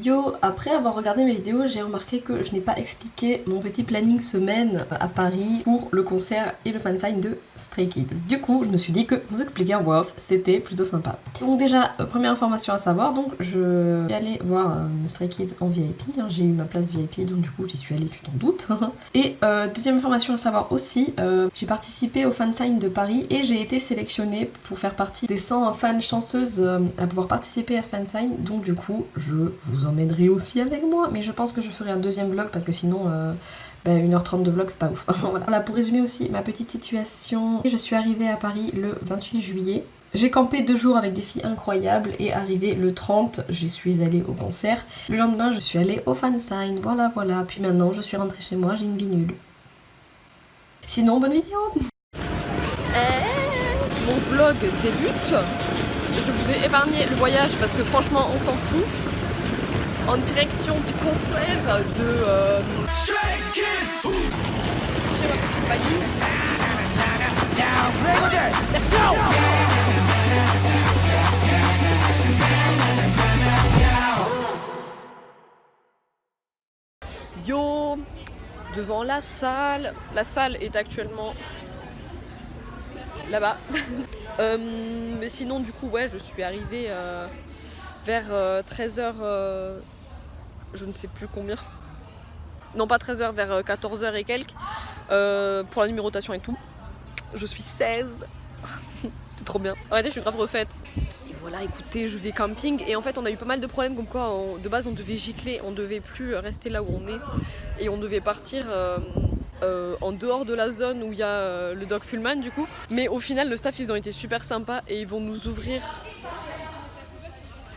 Yo, après avoir regardé mes vidéos, j'ai remarqué que je n'ai pas expliqué mon petit planning semaine à Paris pour le concert et le fansign de Stray Kids. Du coup, je me suis dit que vous expliquer en voix off, c'était plutôt sympa. Donc déjà, première information à savoir, donc je vais aller voir Stray Kids en VIP, hein, j'ai eu ma place VIP, donc du coup j'y suis allée, tu t'en doutes. Et deuxième information à savoir aussi, j'ai participé au fansign de Paris et j'ai été sélectionnée pour faire partie des 100 fans chanceuses à pouvoir participer à ce fansign, donc du coup je vous emmènerai aussi avec moi, mais je pense que je ferai un deuxième vlog parce que sinon 1h30 de vlog c'est pas ouf. Voilà, pour résumer aussi ma petite situation, je suis arrivée à Paris le 28 juillet. J'ai campé 2 jours avec des filles incroyables et arrivé le 30, je suis allée au concert. Le lendemain, je suis allée au fansign, voilà. Puis maintenant, je suis rentrée chez moi, j'ai une vie nulle. Sinon, bonne vidéo. Mon vlog débute. Je vous ai épargné le voyage parce que franchement, on s'en fout. En direction du concert de... C'est ma petite valise. Let's go! Yo! Devant la salle. La salle est actuellement là-bas. Mais sinon, du coup, ouais, je suis arrivée vers 13h. Je ne sais plus combien. Non, pas 13h, vers 14h et quelques. Pour la numérotation et tout. Je suis 16. C'est trop bien. En réalité, je suis grave refaite. Et voilà, écoutez, je vais camping. Et en fait, on a eu pas mal de problèmes. Comme quoi, de base, on devait gicler. On devait plus rester là où on est. Et on devait partir en dehors de la zone où il y a le Doc Pullman, du coup. Mais au final, le staff, ils ont été super sympas. Et ils vont nous ouvrir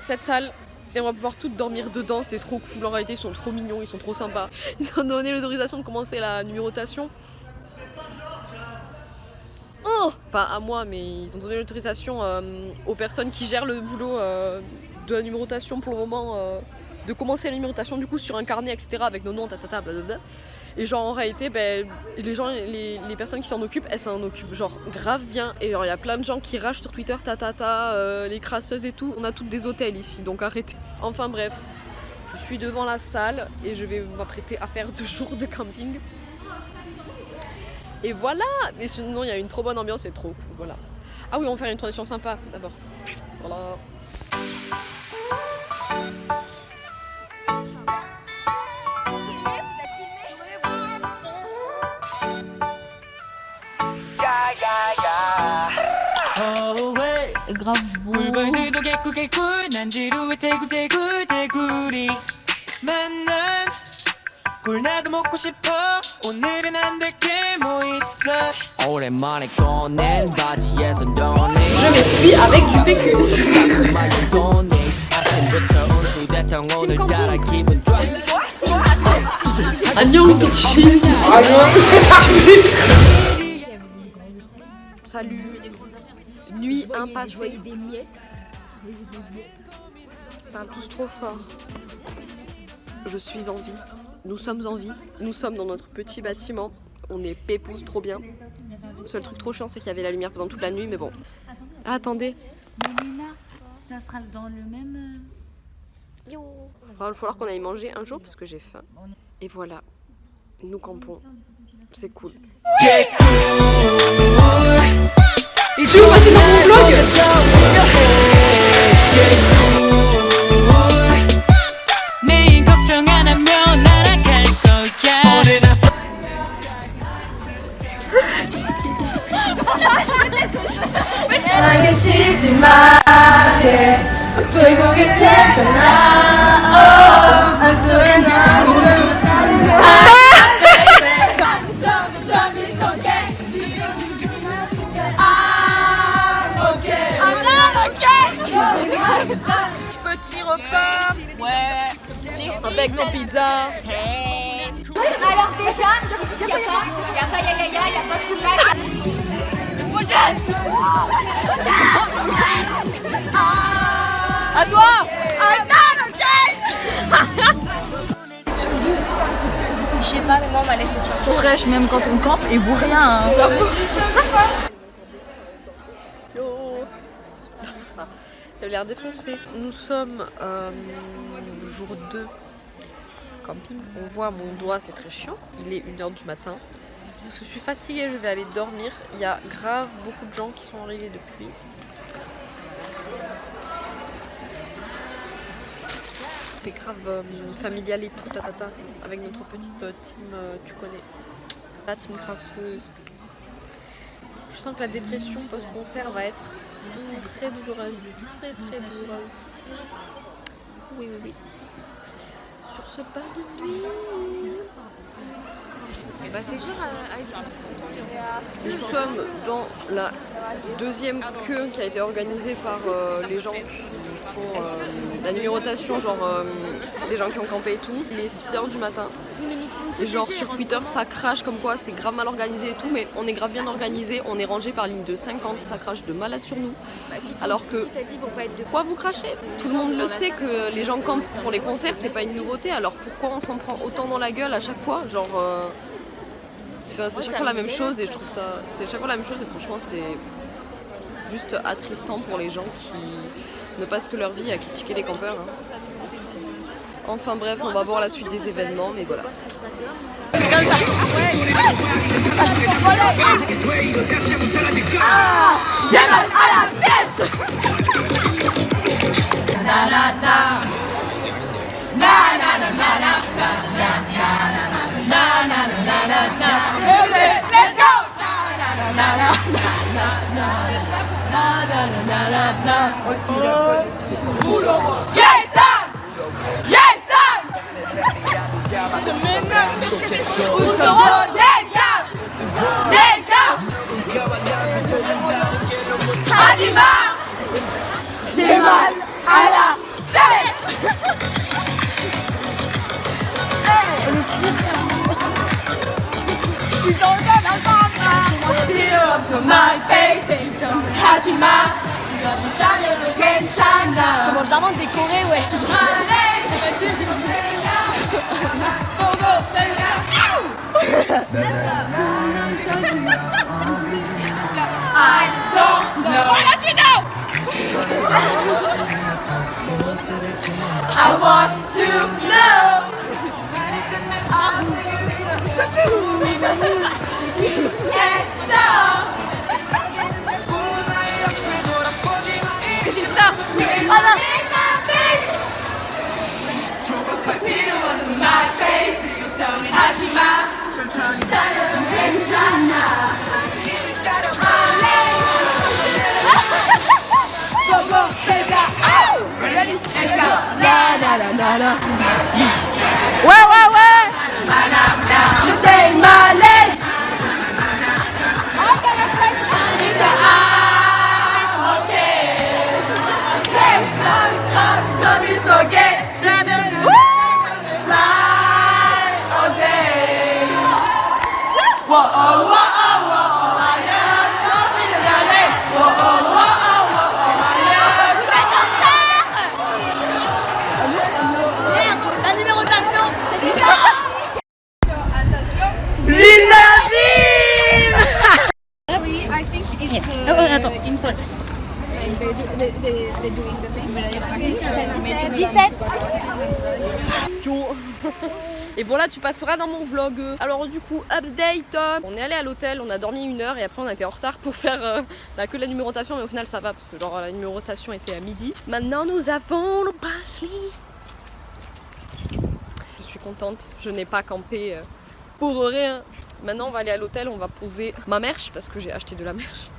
cette salle. Et on va pouvoir toutes dormir dedans, c'est trop cool. En réalité, ils sont trop mignons, ils sont trop sympas. Ils ont donné l'autorisation de commencer la numérotation. Oh, pas à moi, mais ils ont donné l'autorisation aux personnes qui gèrent le boulot de la numérotation pour le moment, de commencer la numérotation du coup sur un carnet, etc. avec nos noms, blablabla. Et genre en réalité, les gens, les personnes qui s'en occupent, elles s'en occupent genre grave bien. Et genre il y a plein de gens qui ragent sur Twitter, les crasseuses et tout. On a toutes des hôtels ici, donc arrêtez. Enfin bref, je suis devant la salle et je vais m'apprêter à faire 2 jours de camping. Et voilà. Mais sinon il y a une trop bonne ambiance, c'est trop cool, voilà. Ah oui, on va faire une transition sympa d'abord. Voilà. Grave beau. Je me suis avec du PQ. Salut. Nuit impassée. Ils parlent tous trop fort. Je suis en vie. Nous sommes en vie. Nous sommes dans notre petit bâtiment. On est pépouze, trop bien. Le seul truc trop chiant, c'est qu'il y avait la lumière pendant toute la nuit, mais bon. Ah, attendez. Mélina, ça sera dans le même... Il va falloir qu'on aille manger un jour parce que j'ai faim. Et voilà. Nous campons. C'est cool. Tu veux passer dans mon vlog? Petit repas. Ouais. Avec nos pizzas. Alors déjà, il n'y a pas de coulage. À toi. Je sais pas, maman m'a laissé sur trop fraîche même quand on campe et vous rien. Hein. Il a l'air défoncé. Nous sommes jour 2 camping. On voit mon doigt, c'est très chiant. Il est 1h du matin. Parce que je suis fatiguée, je vais aller dormir. Il y a grave beaucoup de gens qui sont arrivés depuis. C'est grave familial et tout, tatata, avec notre petite team, tu connais, la team crasseuse. Je sens que la dépression post-concert va être très douloureuse, très douloureuse. Oui. Sur ce pas de nuit. Bah c'est genre Nous sommes dans la deuxième queue qui a été organisée par les gens qui font la numérotation, genre des gens qui ont campé et tout. Il est 6h du matin. Et genre sur Twitter ça crache comme quoi c'est grave mal organisé et tout, mais on est grave bien organisé, on est rangé par ligne de 50, ça crache de malade sur nous. Alors que quoi vous crachez? Tout le monde le sait que les gens campent pour les concerts, c'est pas une nouveauté, alors pourquoi on s'en prend autant dans la gueule à chaque fois? Genre c'est chaque fois la même chose et je trouve ça. C'est chaque fois la même chose et franchement c'est juste attristant pour les gens qui ne passent que leur vie à critiquer les campeurs. Hein. Enfin bref, on va voir la suite des événements, mais voilà. j'ai mal à la tête. Na na na. Na na na na na na na na na na na na. Let's go. Na na na na na na na na na. Yes sir. Yes sir. Où sont les gars? Les gars. Hajima. J'ai mal à la tête. Je suis dans le Feel of my face, Hajima. Comment j'invente décoré, ouais. I don't know. Why don't you know? I want to know. C'est une star. Voilà. Ouais. You say my name. La numérotation, c'est déjà. Attends, une seule. 17. Et voilà, tu passeras dans mon vlog. Alors du coup, update. On est allé à l'hôtel, on a dormi 1 heure et après on a été en retard pour faire que la numérotation, mais au final ça va parce que genre la numérotation était à midi. Maintenant nous avons le bracelet. Yes. Je suis contente, je n'ai pas campé pour rien. Maintenant on va aller à l'hôtel, on va poser ma merch parce que j'ai acheté de la merch.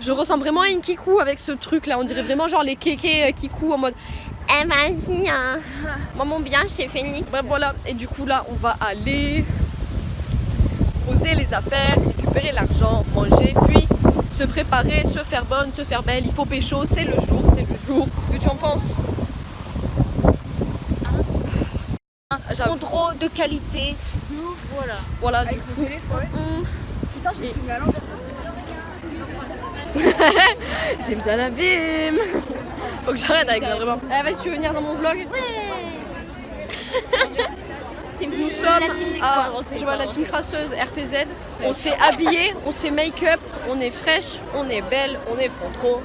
Je ressemble vraiment à une kikou avec ce truc là, on dirait vraiment genre les kékés kikou en mode eh vas-y hein. Maman bien c'est fini. Bref voilà, et du coup là on va aller poser les affaires, récupérer l'argent, manger, puis se préparer, se faire bonne, se faire belle, il faut pécho, c'est le jour. Qu'est-ce que tu en penses? Contrôle de qualité. Voilà du coup. Putain, j'ai filmé à l'envers. Simsalabim. Faut que j'arrête avec ça vraiment. Ah vas-y, tu veux venir dans mon vlog? Nous sommes la team crasseuse RPZ. On s'est habillé, on s'est make-up, on est fraîche, on est belle, on est front trop.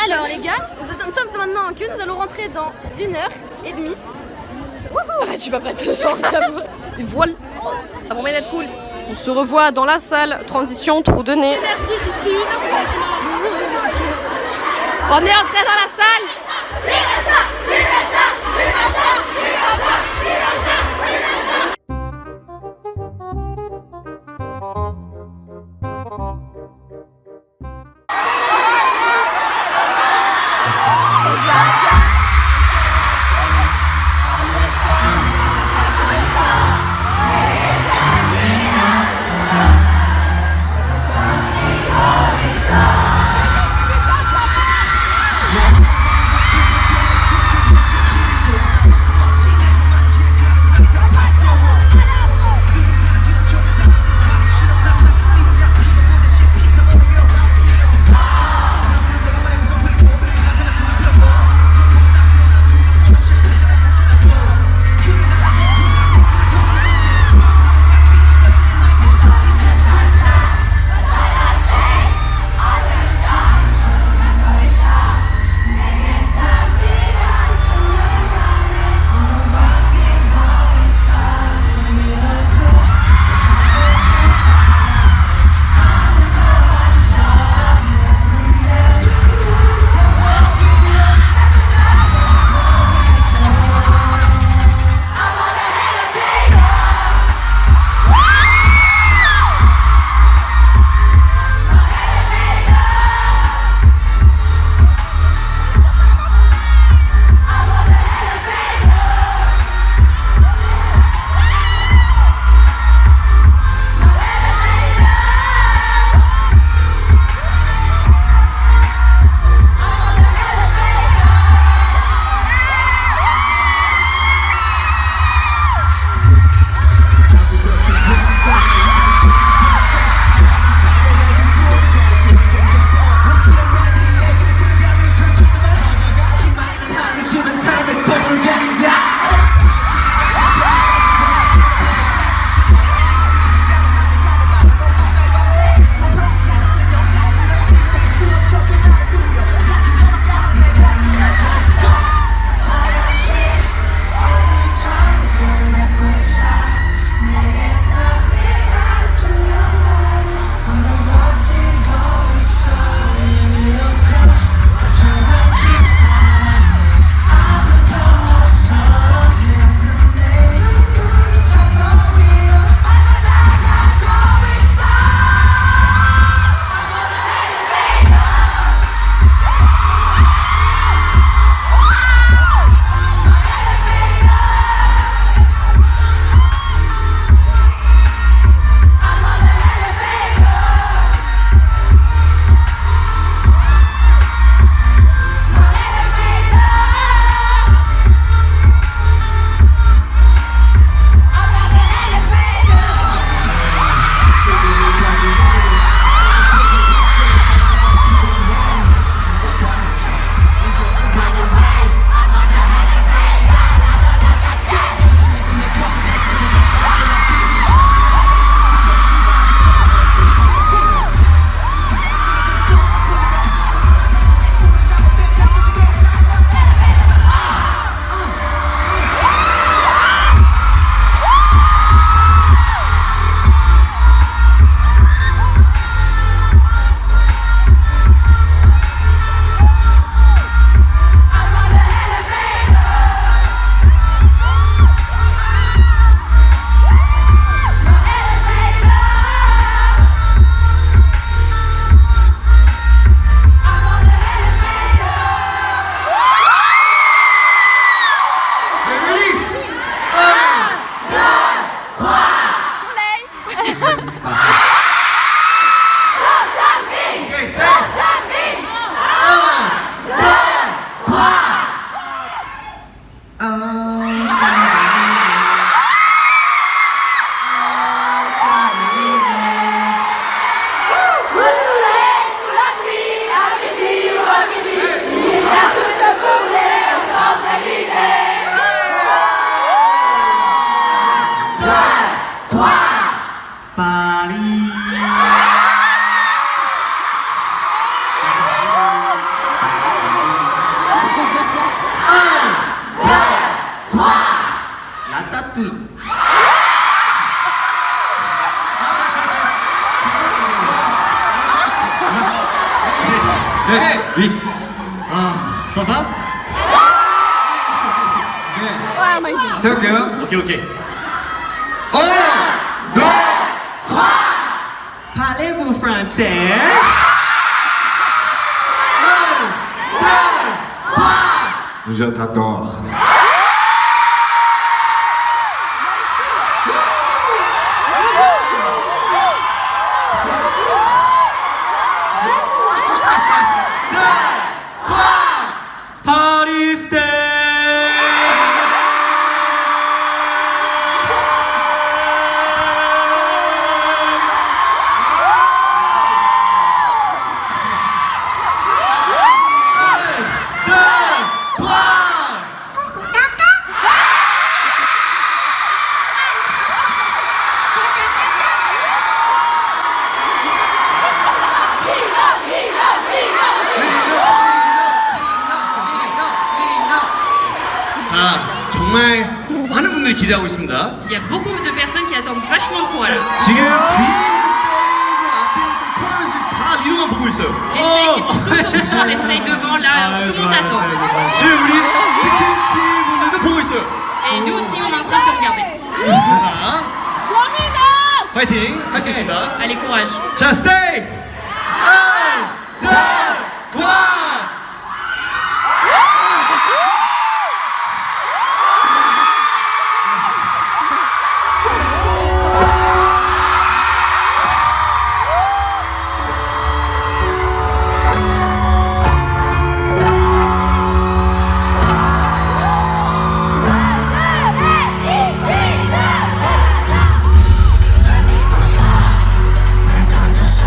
Alors les gars, nous sommes maintenant en queue, nous allons rentrer dans 1h30. Arrête, je suis pas prête. Genre, et voilà. Ça promet d'être cool. On se revoit dans la salle. Transition, trou de nez. Énergie d'ici 1h30. On est entré dans la salle. ratatouille. Oui. Ça va? C'est ok, hein? Ok, ok. 1, 2, Parlez-vous français? je t'adore. Party stay! 자, 정말 많은 분들이 기대하고 있습니다. Il y a beaucoup de personnes qui attendent vachement de toi là. 지금 뒤에 있는 스테이도 앞에 있는 스테이 포함해서 지금 다 리노만 보고 있어요. Les steaks qui sont tout devant, les steaks devant là, tout le monde t'attend. 지금 우리 스킬티 분들도 보고 있어요. Et nous aussi on est en train de te regarder. 자, 파이팅 할 수 있습니다. Allez courage. 자, 스테이! 1, 2, 3! 날 던져서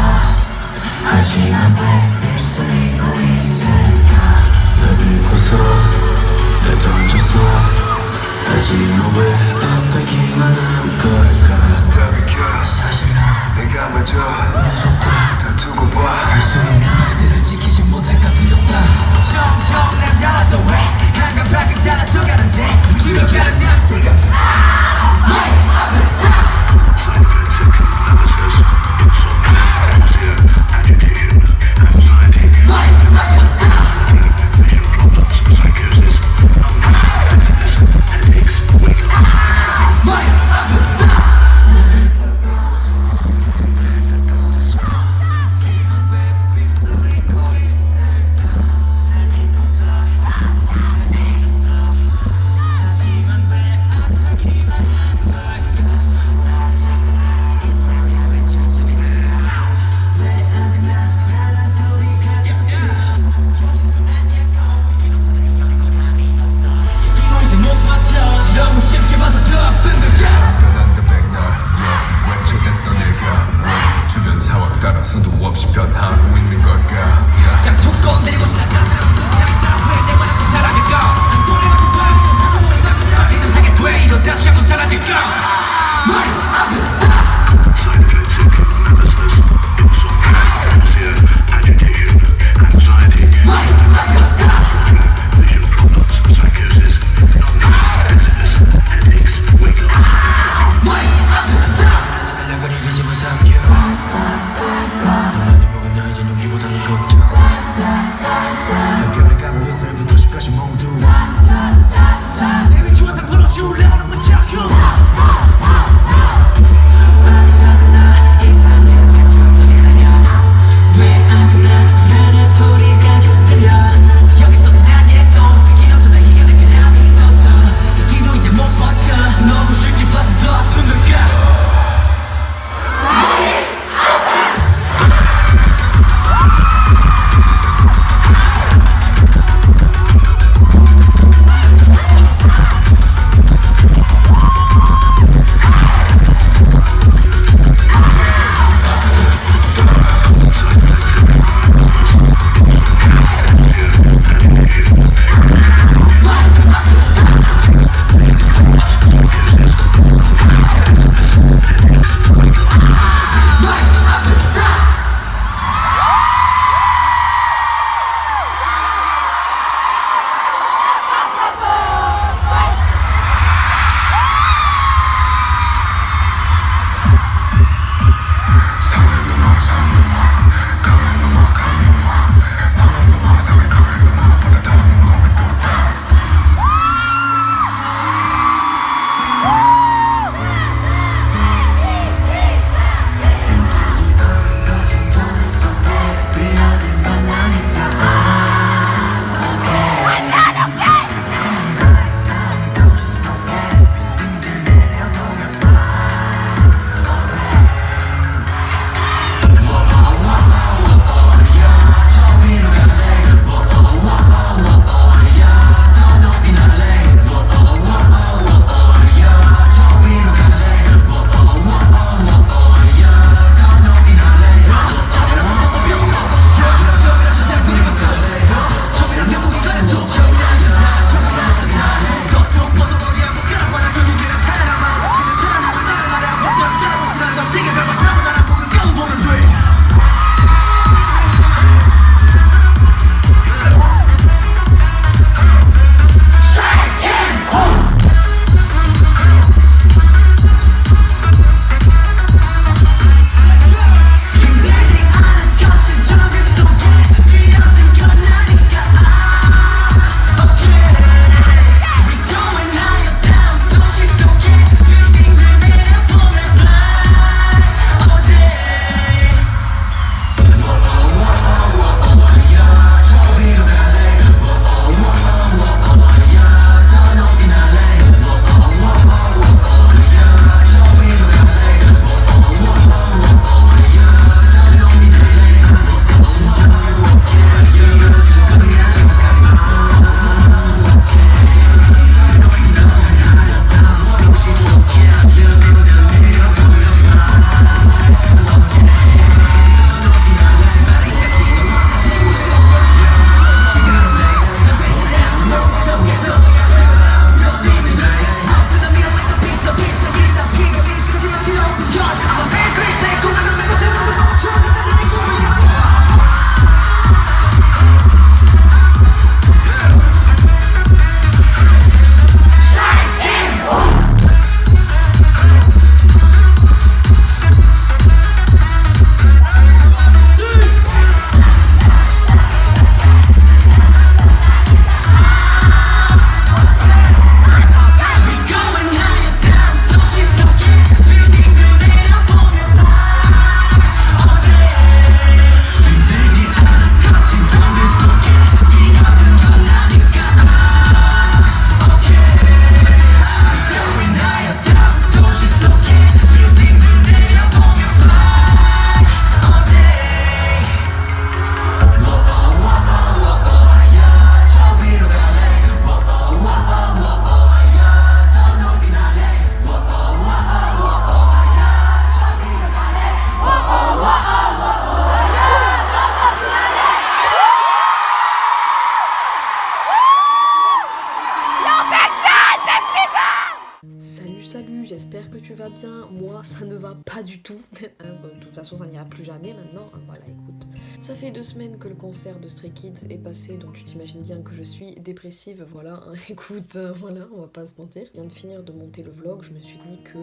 Salut, j'espère que tu vas bien. Moi, ça ne va pas du tout. De toute façon, ça n'ira plus jamais maintenant. Voilà, écoute. Ça fait 2 semaines que le concert de Stray Kids est passé, donc tu t'imagines bien que je suis dépressive. Voilà, écoute, voilà, on va pas se mentir. Je viens de finir de monter le vlog. Je me suis dit que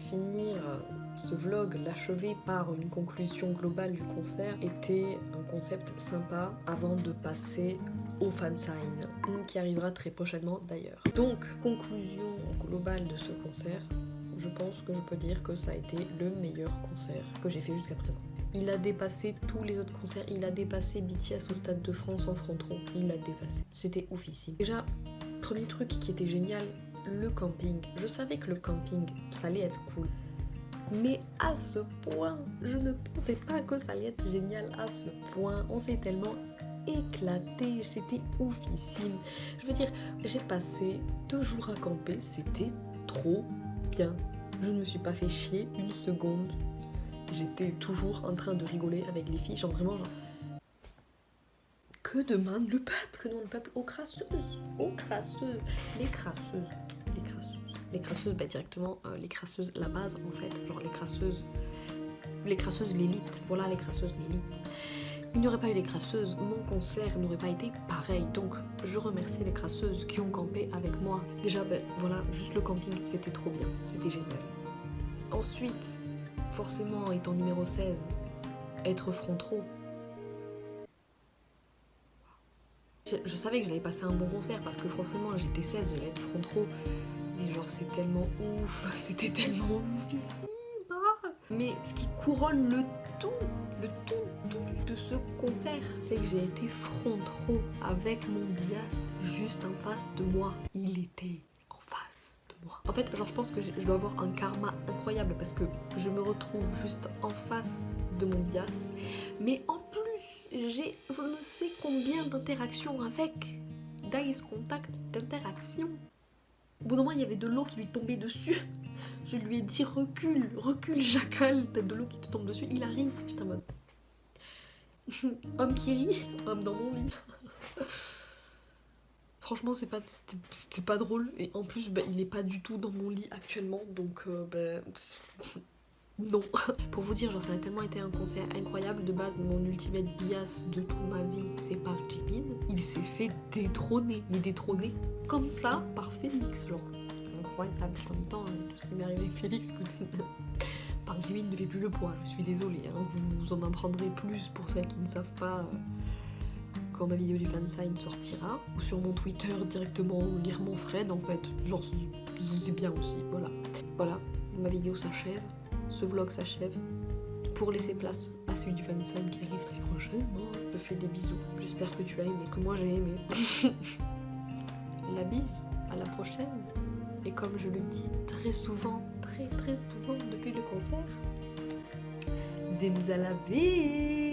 finir ce vlog, l'achever par une conclusion globale du concert, était un concept sympa avant de passer au fansign, qui arrivera très prochainement d'ailleurs. Donc, conclusion globale de ce concert, je pense que je peux dire que ça a été le meilleur concert que j'ai fait jusqu'à présent. Il a dépassé tous les autres concerts, il a dépassé BTS au Stade de France en front row, il l'a dépassé. C'était oufissime. Déjà, premier truc qui était génial, le camping. Je savais que le camping, ça allait être cool. Mais à ce point, je ne pensais pas que ça allait être génial à ce point. On s'est tellement éclaté, c'était oufissime. Je veux dire, j'ai passé 2 jours à camper, c'était trop bien. Je ne me suis pas fait chier une seconde. J'étais toujours en train de rigoler avec les filles, genre vraiment genre... Que demande le peuple? Que demande le peuple? Aux crasseuses, les crasseuses, bah directement les crasseuses, la base en fait, genre les crasseuses l'élite, voilà les crasseuses l'élite. Il n'y aurait pas eu les crasseuses, mon concert n'aurait pas été pareil, donc je remercie les crasseuses qui ont campé avec moi. Déjà, ben voilà, juste le camping, c'était trop bien, c'était génial. Ensuite, forcément, étant numéro 16, être front row. Je savais que j'allais passer un bon concert parce que forcément, j'étais 16, j'allais être front row. Mais genre, c'est tellement ouf, c'était tellement oufissime. Mais ce qui couronne le tout de ce concert, c'est que j'ai été front row avec mon bias juste en face de moi. Il était en face de moi. En fait, genre je pense que je dois avoir un karma incroyable parce que je me retrouve juste en face de mon bias. Mais en plus, j'ai je ne sais combien d'interactions avec. D'eyes contact, d'interactions. Au bout d'un moment, il y avait de l'eau qui lui tombait dessus. Je lui ai dit recule, jacal, t'as de l'eau qui te tombe dessus. Il a ri. J'étais en mode... homme qui rit, homme dans mon lit. Franchement, c'était pas drôle. Et en plus, bah, il est pas du tout dans mon lit actuellement. Donc, non. Pour vous dire, genre, ça a tellement été un concert incroyable. De base, mon ultimate bias de toute ma vie, c'est Park Jimin. Il s'est fait détrôner. Mais détrôner comme ça par Félix, genre. Incroyable. En même temps, tout ce qui m'est arrivé avec Félix, Park Jimin ne fait plus le poids, je suis désolée, hein. Vous en apprendrez plus pour celles qui ne savent pas quand ma vidéo du fansign sortira, ou sur mon Twitter directement, ou lire mon thread en fait, genre c'est bien aussi, voilà, ma vidéo s'achève, ce vlog s'achève, pour laisser place à celui du fansign qui arrive très prochainement. Je te fais des bisous, j'espère que tu as aimé, que moi j'ai aimé. La bise, à la prochaine. Et comme je le dis très souvent depuis le concert, Zimzalabi.